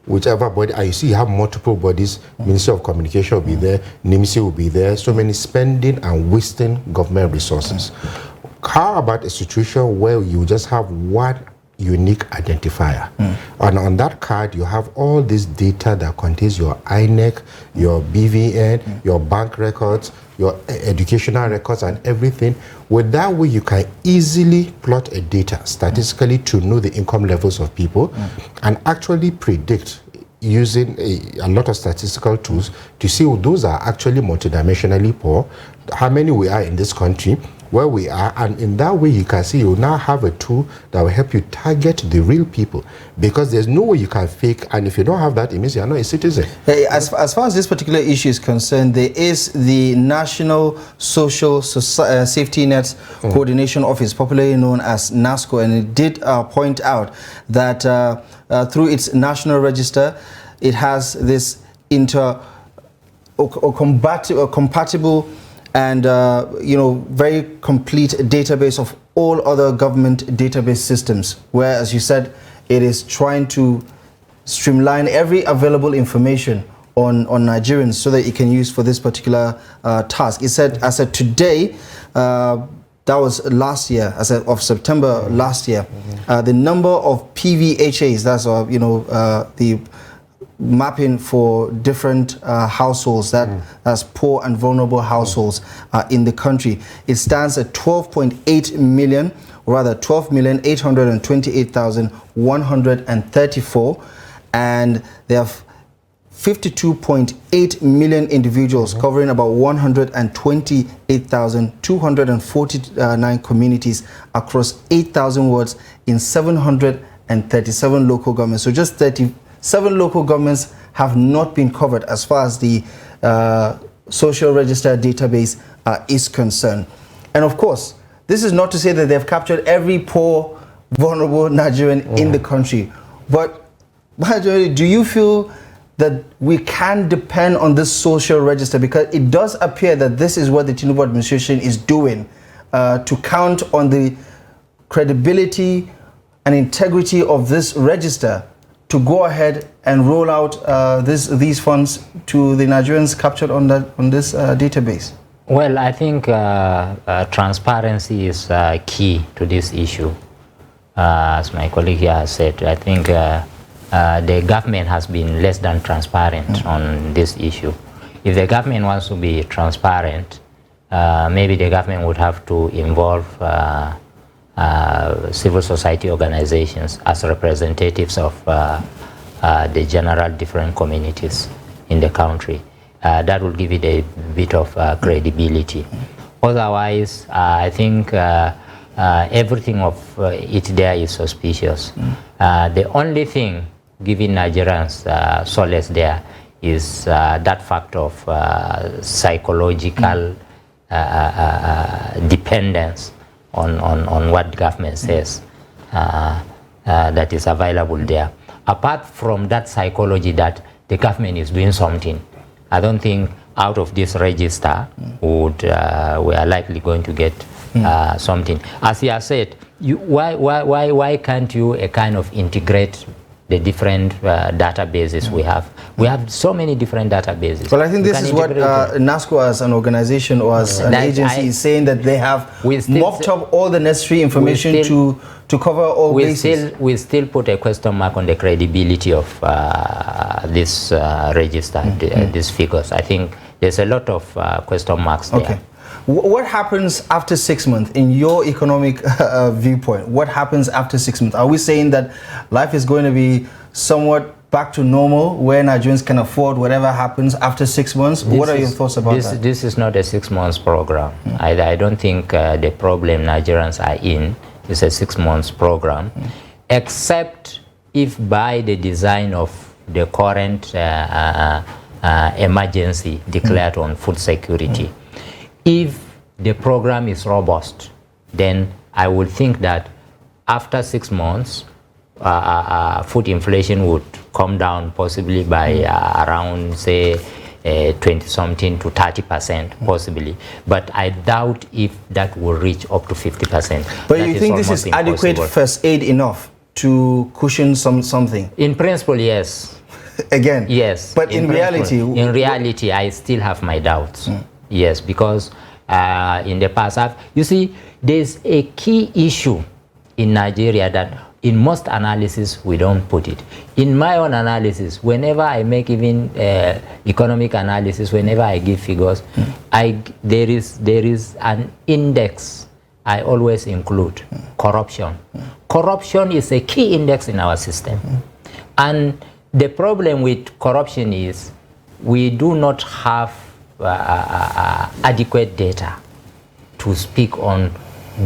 whichever body, you see you have multiple bodies, Ministry of Communication will be there, NIMSI will be there, so many spending and wasting government resources. How about a situation where you just have one unique identifier? And on that card, you have all this data that contains your INEC, your BVN, your bank records, your educational records and everything. With that way, you can easily plot a data statistically to know the income levels of people and actually predict using a lot of statistical tools to see those are actually multidimensionally poor, how many we are in this country, where we are, and in that way you can see you now have a tool that will help you target the real people, because there's no way you can fake, and if you don't have that, it means you're not a citizen. As far as this particular issue is concerned, there is the National Social Safety Nets Coordination Office, popularly known as NASCO, and it did point out that through its national register, it has this compatible and very complete database of all other government database systems, where, as you said, it is trying to streamline every available information on Nigerians so that it can use for this particular task. It said, as of today, that was last year, as of September last year, the number of PVHAs, that's the mapping for different households, that's poor and vulnerable households in the country. It stands at 12.8 million, or rather 12,828,134, and there are 52.8 million individuals covering about 128,249 communities across 8,000 wards in 737 local governments. So just 37 local governments have not been covered as far as the social register database is concerned. And of course, this is not to say that they've captured every poor, vulnerable Nigerian in the country. But do you feel that we can depend on this social register? Because it does appear that this is what the Tinubu administration is doing to count on the credibility and integrity of this register to go ahead and roll out these funds to the Nigerians captured on this database. Well, I think transparency is key to this issue. As my colleague here has said, I think the government has been less than transparent on this issue. If the government wants to be transparent, maybe the government would have to involve civil society organizations as representatives of the general different communities. in the country. That will give it a bit of credibility. Otherwise, I think everything of it there is suspicious. The only thing giving Nigerians solace there is that fact of psychological dependence on what government says that is available there. Apart from that psychology that the government is doing something, I don't think out of this register we are likely going to get something. As you have said, why can't you kind of integrate the different databases we have? We have so many different databases. Well, I think this is what NASCO as an organization or as an agency is saying, that they have mopped up all the necessary information to cover all bases. We still put a question mark on the credibility of this register, these figures. I think there's a lot of question marks there. Okay. What happens after 6 months in your economic viewpoint? What happens after 6 months? Are we saying that life is going to be somewhat back to normal, where Nigerians can afford whatever happens after 6 months? What are your thoughts about that? This is not a 6 months program. I don't think the problem Nigerians are in is a 6 months program, except if by the design of the current emergency declared on food security. If the program is robust, then I would think that after 6 months, food inflation would come down possibly by around, say, 20-something to 30%, possibly. But I doubt if that will reach up to 50%. But you think this is adequate first aid enough to cushion something? In principle, yes. Again? Yes. But in reality? In reality, I still have my doubts. Yes, because in the past, you see, there's a key issue in Nigeria that in most analysis we don't put it. In my own analysis, whenever I make even economic analysis, whenever I give figures, there is an index I always include: corruption. Corruption is a key index in our system. And the problem with corruption is we do not have adequate data to speak on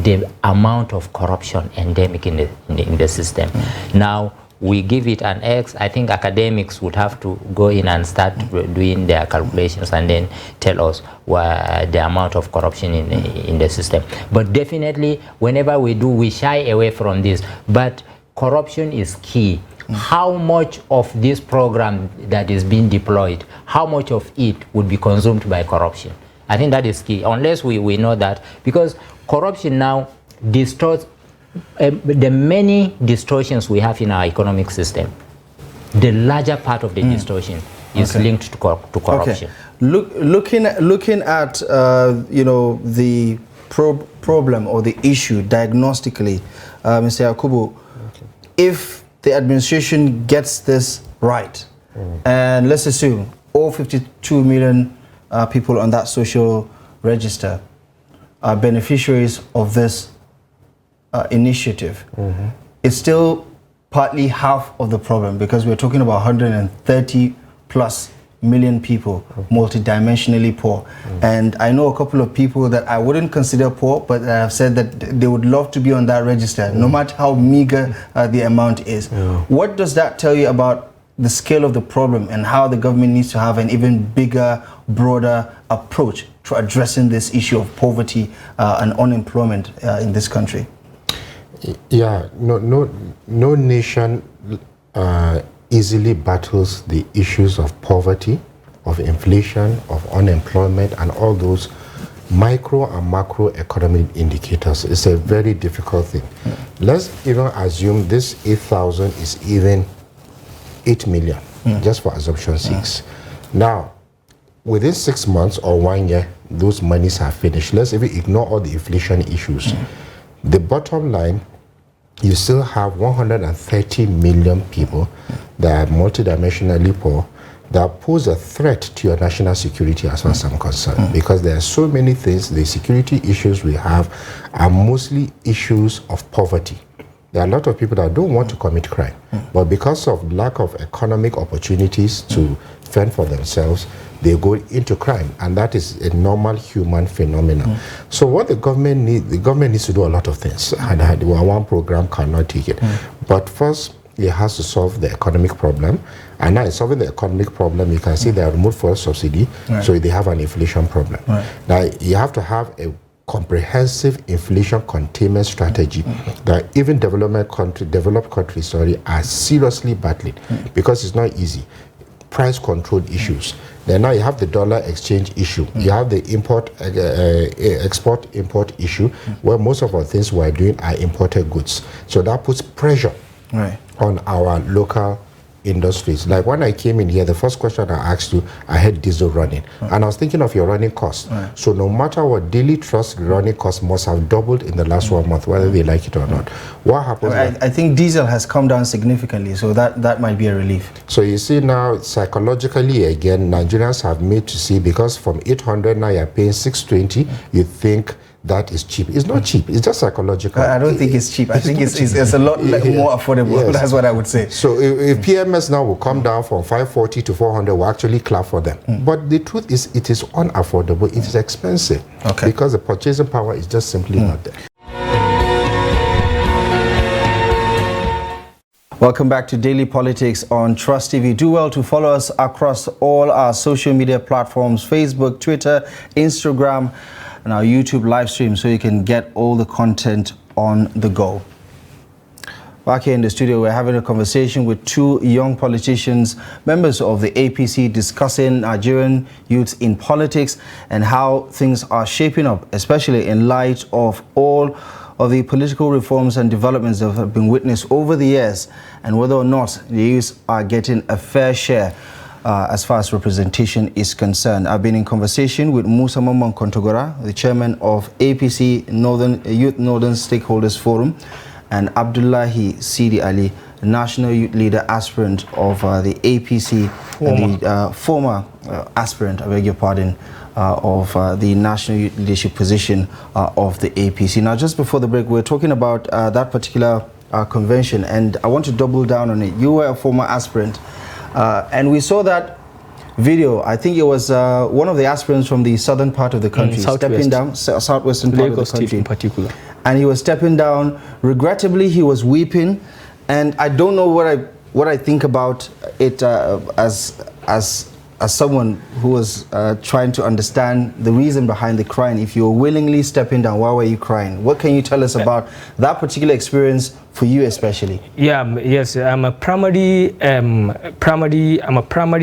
the amount of corruption endemic in the system. Now, we give it an X. I think academics would have to go in and start doing their calculations and then tell us the amount of corruption in the system. But definitely, whenever we do, we shy away from this. But corruption is key. How much of this program that is being deployed, how much of it would be consumed by corruption? I think that is key, unless we know that, because corruption now distorts the many distortions we have in our economic system. The larger part of the distortion is linked to corruption. Okay. Looking at you know, the problem or the issue diagnostically, Mr. Yakubu, if the administration gets this right, and let's assume all 52 million people on that social register are beneficiaries of this initiative, it's still partly half of the problem, because we're talking about 130 plus million people, multidimensionally poor. And I know a couple of people that I wouldn't consider poor, but have said that they would love to be on that register, no matter how meager the amount is. What does that tell you about the scale of the problem and how the government needs to have an even bigger, broader approach to addressing this issue of poverty and unemployment in this country? Yeah, no nation easily battles the issues of poverty, of inflation, of unemployment, and all those micro and macro economic indicators. It's a very difficult thing. Let's even assume this 8,000 is even 8 million, just for assumption 6. Now, within 6 months or 1 year, those monies are finished. Let's even ignore all the inflation issues. The bottom line, you still have 130 million people that are multidimensionally poor, that pose a threat to your national security as far as I'm concerned. Because there are so many things, the security issues we have are mostly issues of poverty. There are a lot of people that don't want to commit crime, but because of lack of economic opportunities to fend for themselves, they go into crime, and that is a normal human phenomenon. So what the government needs to do a lot of things, and one program cannot take it. But first, it has to solve the economic problem, and now in solving the economic problem, you can see they removed fuel subsidy, so they have an inflation problem. Now you have to have a comprehensive inflation containment strategy that even developed countries are seriously battling, because it's not easy. Price control issues. Then now you have the dollar exchange issue. You have the export-import issue, where most of our things we're doing are imported goods. So that puts pressure on our local industries. Like when I came in here, the first question I asked you, I had diesel running, and I was thinking of your running costs. So no matter what, daily trust running costs must have doubled in the last 1 month, whether they like it or not. What happens? I think diesel has come down significantly, so that might be a relief. So you see now, psychologically again, Nigerians have made to see, because from 800 now you're paying 620, you think that is cheap. It's not cheap. It's just psychological. I don't think it's cheap. I think it's a lot more affordable. Yes. That's what I would say. So if PMS now will come down from 540 to 400, we'll actually clap for them. But the truth is, it is unaffordable. It is expensive. Because the purchasing power is just simply not there. Welcome back to Daily Politics on Trust TV. Do well to follow us across all our social media platforms: Facebook, Twitter, Instagram, and our YouTube live stream, so you can get all the content on the go. Back here in the studio, we're having a conversation with two young politicians, members of the APC, discussing Nigerian youth in politics and how things are shaping up, especially in light of all of the political reforms and developments that have been witnessed over the years, and whether or not the youth are getting a fair share as far as representation is concerned. I've been in conversation with Musa Mamman Kontogora, the chairman of APC Youth Northern Stakeholders Forum, and Abdullahi Sidi Ali, the national youth leader aspirant of the APC, former aspirant, I beg your pardon, of the national youth leadership position of the APC. Now, just before the break, we were talking about that particular convention, and I want to double down on it. You were a former aspirant. And we saw that video. I think it was one of the aspirants from the southern part of the country stepping down, southwestern part Lagos of the country in particular. And he was stepping down. Regrettably, he was weeping, and I don't know what I think about it as someone who was trying to understand the reason behind the crying. If you were willingly stepping down, why were you crying? What can you tell us about that particular experience for you, especially? Yes, I'm a primary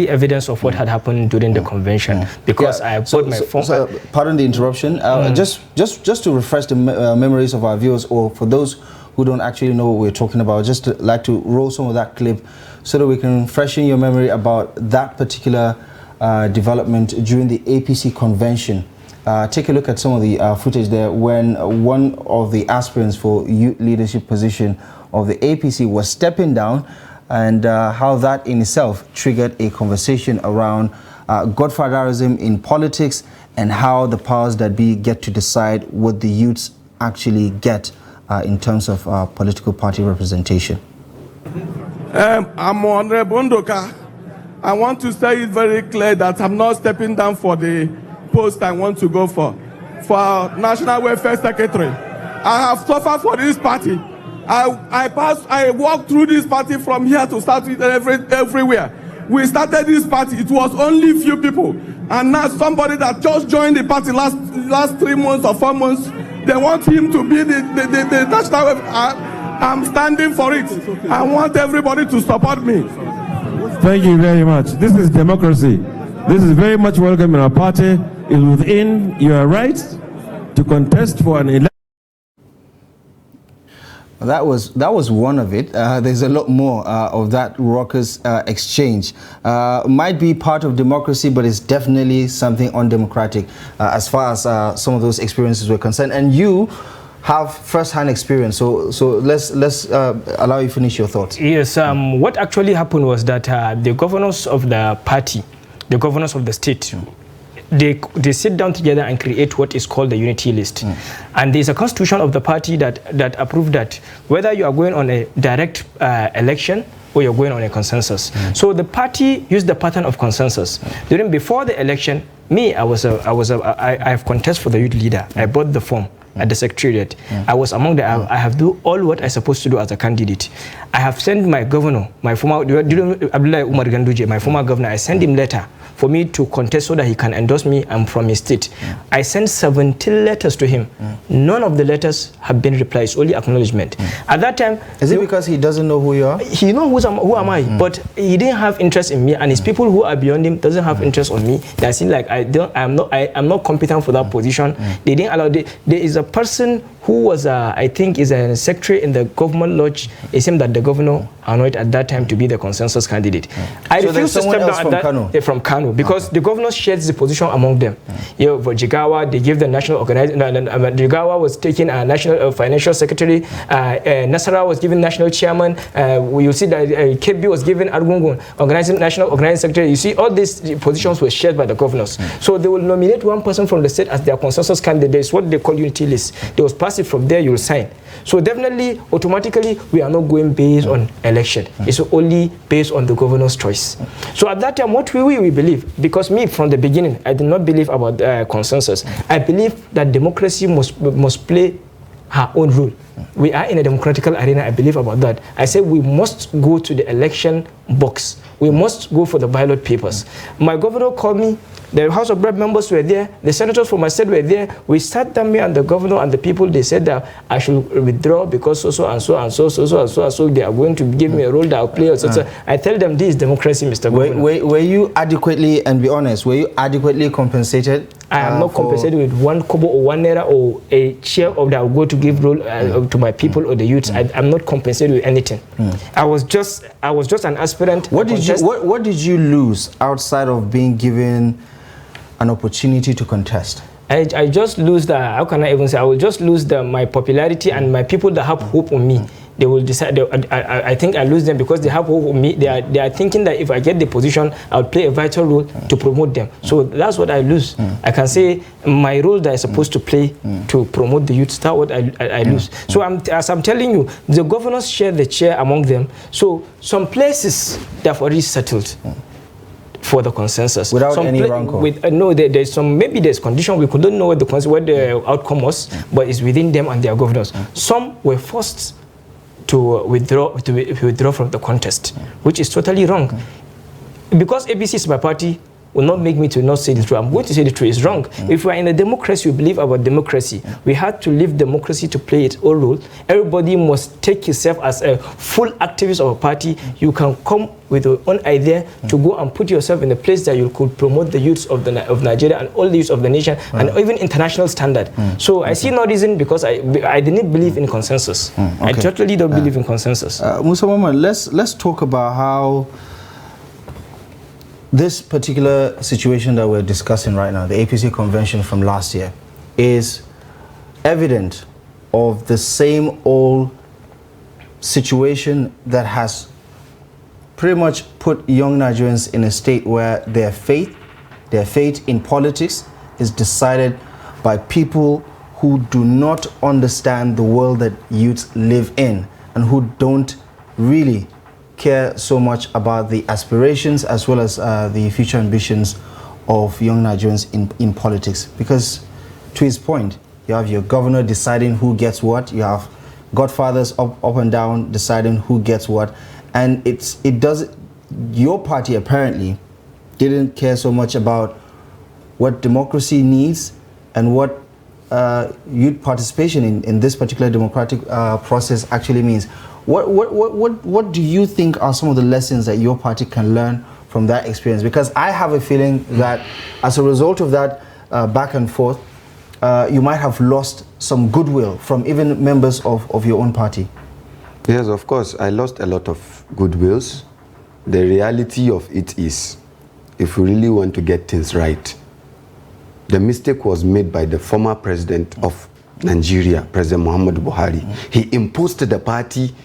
evidence of what had happened during the convention, because I put my phone. Pardon the interruption. Just to refresh the memories of our viewers, or for those who don't actually know what we're talking about, just to like to roll some of that clip so that we can freshen your memory about that particular development during the APC convention. Take a look at some of the footage there when one of the aspirants for youth leadership position of the APC was stepping down, and how that in itself triggered a conversation around godfatherism in politics, and how the powers that be get to decide what the youths actually get in terms of political party representation. I'm Honorable Ndoka. I want to say it very clear that I'm not stepping down for the post I want to go for National Welfare Secretary. I have suffered for this party. I walked through this party from here to start with everywhere. We started this party, it was only few people, and now somebody that just joined the party last 3 months or 4 months, they want him to be the National Welfare. I'm standing for it. I want everybody to support me. Thank you very much. This is democracy. This is very much welcome in our party. It's within your rights to contest for an election. That was one of it. There's a lot more of that raucous exchange. Might be part of democracy, but it's definitely something undemocratic as far as some of those experiences were concerned. And you have first-hand experience, so let's allow you finish your thoughts. Yes, what actually happened was that the governors of the party, the governors of the state, they sit down together and create what is called the unity list. And there's a constitution of the party that approved that whether you are going on a direct election or you're going on a consensus. So the party used the pattern of consensus. Before the election, me, I have contested for the youth leader. I bought the form at the secretariat. I was among the, I have do all what I'm supposed to do as a candidate. I have sent my governor, my former, Abdullah Umar Ganduje, my former governor, I sent him letter for me to contest so that he can endorse me. I'm from his state. I sent 17 letters to him. None of the letters have been replied. It's only acknowledgement. At that time, is it because he doesn't know who you are? He knows who am I, but he didn't have interest in me, and his people who are beyond him doesn't have interest on me. They seem like I'm not competent for that position. They didn't allow. There is a person who was I think is a secretary in the government lodge. It seemed that the governor anointed at that time to be the consensus candidate. I refused to step down at that. They're from Kano, because the governor shares the position among them. For Jigawa, they give the national organization. Jigawa was taking a national financial secretary. Nasarawa was given national chairman. You see that Kebbi was given Argungun national organizing secretary. You see, all these positions were shared by the governors. So they will nominate one person from the state as their consensus candidate. It's what they call unity list. They will pass it from there. You will sign. So definitely, automatically, we are not going based on election. It's only based on the governor's choice. So at that time, what we believe, because me from the beginning, I did not believe about consensus. I believe that democracy must play her own role. We are in a democratic arena. I believe about that. I say we must go to the election box. We must go for the ballot papers. My governor called me. The House of Rep members were there. The senators from my state were there. We sat down, me and the governor and the people. They said that I should withdraw because so they are going to give me a role that I'll play. I tell them this is democracy, Mr. Governor. Were you adequately, and be honest, were you adequately compensated? I am not compensated with 1 kobo or 1 naira or a share of that I will go to give role to my people or the youths. I'm not compensated with anything. I was just an aspirant. What did you lose outside of being given an opportunity to contest? I just lose the, how can I even say, I will just lose my popularity, and my people that have hope on me. They will decide, I think I lose them because they have hope on me. They are thinking that if I get the position, I'll play a vital role to promote them. So that's what I lose. I can say my role that I'm supposed to play to promote the youth, that's what I lose. So as I'm telling you, the governors share the chair among them. So some places they have already settled for the consensus without any rancor. No, there's some, maybe there's condition we couldn't know what the outcome was, but it's within them and their governors. Some were forced to withdraw from the contest, which is totally wrong. Because ABC is my party, will not make me to not say the truth. I'm going to say the truth. It's wrong. If we are in a democracy, we believe about democracy. We have to leave democracy to play its own role. Everybody must take himself as a full activist of a party. You can come with your own idea to go and put yourself in a place that you could promote the youths of Nigeria and all the youths of the nation and even international standard. So I see no reason, because I didn't believe in consensus. I totally don't believe in consensus. Musa Mohammed, let's talk about how this particular situation that we're discussing right now, the APC convention from last year, is evident of the same old situation that has pretty much put young Nigerians in a state where their fate in politics is decided by people who do not understand the world that youths live in and who don't really care so much about the aspirations as well as the future ambitions of young Nigerians in politics. Because to his point, you have your governor deciding who gets what, you have godfathers up and down deciding who gets what, and your party apparently didn't care so much about what democracy needs and what youth participation in this particular democratic process actually means. What do you think are some of the lessons that your party can learn from that experience? Because I have a feeling that as a result of that back and forth, you might have lost some goodwill from even members of your own party. Yes, of course, I lost a lot of goodwills. The reality of it is, if we really want to get things right, the mistake was made by the former president of Nigeria, President Muhammadu Buhari. He imposed the party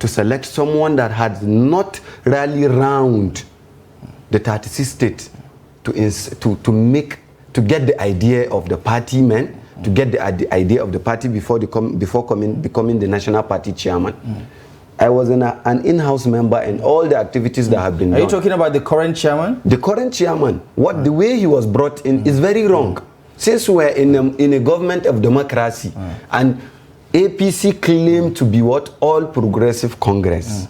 to select someone that had not rally round the 36 states to get the idea of the party men, to get the idea of the party before becoming the national party chairman. I was an in-house member in all the activities that have been done. Are you talking about the current chairman? The current chairman. The way he was brought in is very wrong. Since we're in a government of democracy, and APC claimed to be what? All Progressive Congress.